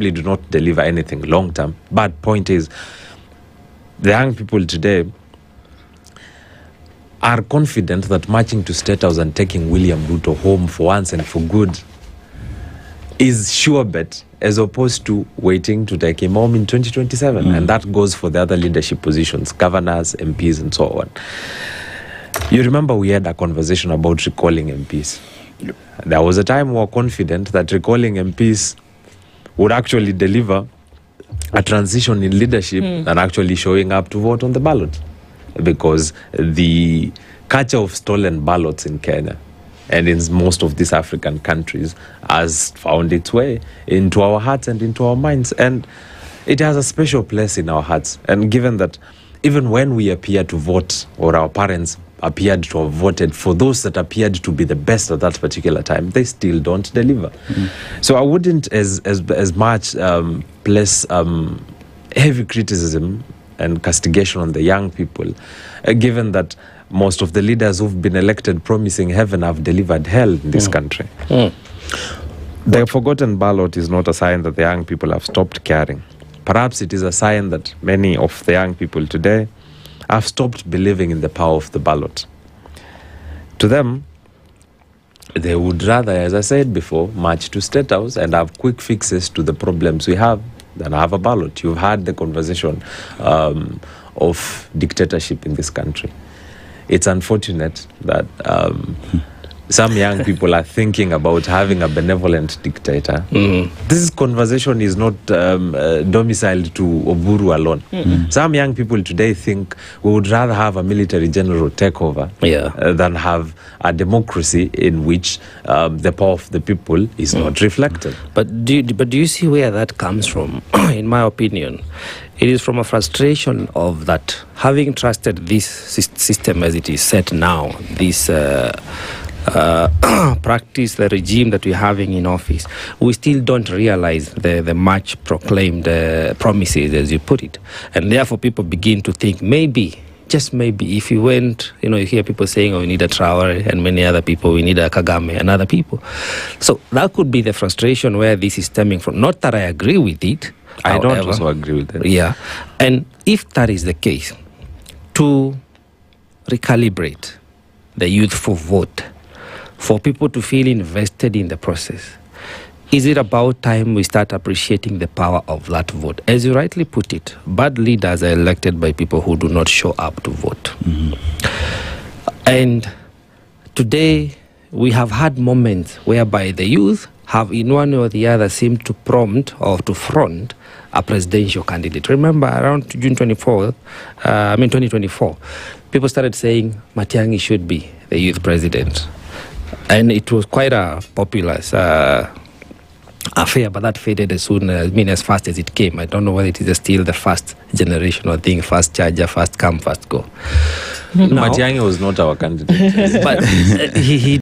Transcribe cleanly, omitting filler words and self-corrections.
probably do not deliver anything long term. But point is, the young people today are confident that marching to State House and taking William Ruto home for once and for good is sure bet, as opposed to waiting to take him home in 2027. And that goes for the other leadership positions, governors, MPs, and so on. You remember we had a conversation about recalling MPs. Yep. There was a time we were confident that recalling MPs would actually deliver a transition in leadership and actually showing up to vote on the ballot. Because the culture of stolen ballots in Kenya and in most of these African countries has found its way into our hearts and into our minds. And it has a special place in our hearts. And given that even when we appear to vote, or our parents appeared to have voted for those that appeared to be the best at that particular time, they still don't deliver. So I wouldn't as much place heavy criticism and castigation on the young people, given that most of the leaders who've been elected promising heaven have delivered hell in this country. The forgotten ballot is not a sign that the young people have stopped caring. Perhaps it is a sign that many of the young people today have stopped believing in the power of the ballot. To them, they would rather, as I said before, march to State House and have quick fixes to the problems we have than have a ballot. You've had the conversation of dictatorship in this country. It's unfortunate that some young people are thinking about having a benevolent dictator. This conversation is not domiciled to Oburu alone. Some young people today think we would rather have a military general take over than have a democracy in which the power of the people is not reflected. But do you see where that comes from? In my opinion, it is from a frustration of that having trusted this system as it is set now, this practice, the regime that we're having in office, we still don't realize the much proclaimed promises, as you put it. And therefore people begin to think maybe, just maybe, if you went, you hear people saying, we need a Traore, and many other people, we need a Kagame and other people. So that could be the frustration where this is stemming from. Not that I agree with it. I don't also agree with it. Yeah. And if that is the case, to recalibrate the youthful vote, for people to feel invested in the process, is it about time we start appreciating the power of that vote? As you rightly put it, bad leaders are elected by people who do not show up to vote. And today, we have had moments whereby the youth have in one or the other seemed to prompt or to front a presidential candidate. Remember, around June 2024, people started saying Matiang'i should be the youth president. And it was quite a populous affair, but that faded as soon as fast as it came. I don't know whether it is still the first generational thing, fast charger, fast come, fast go. Matiang'i was not our candidate. But he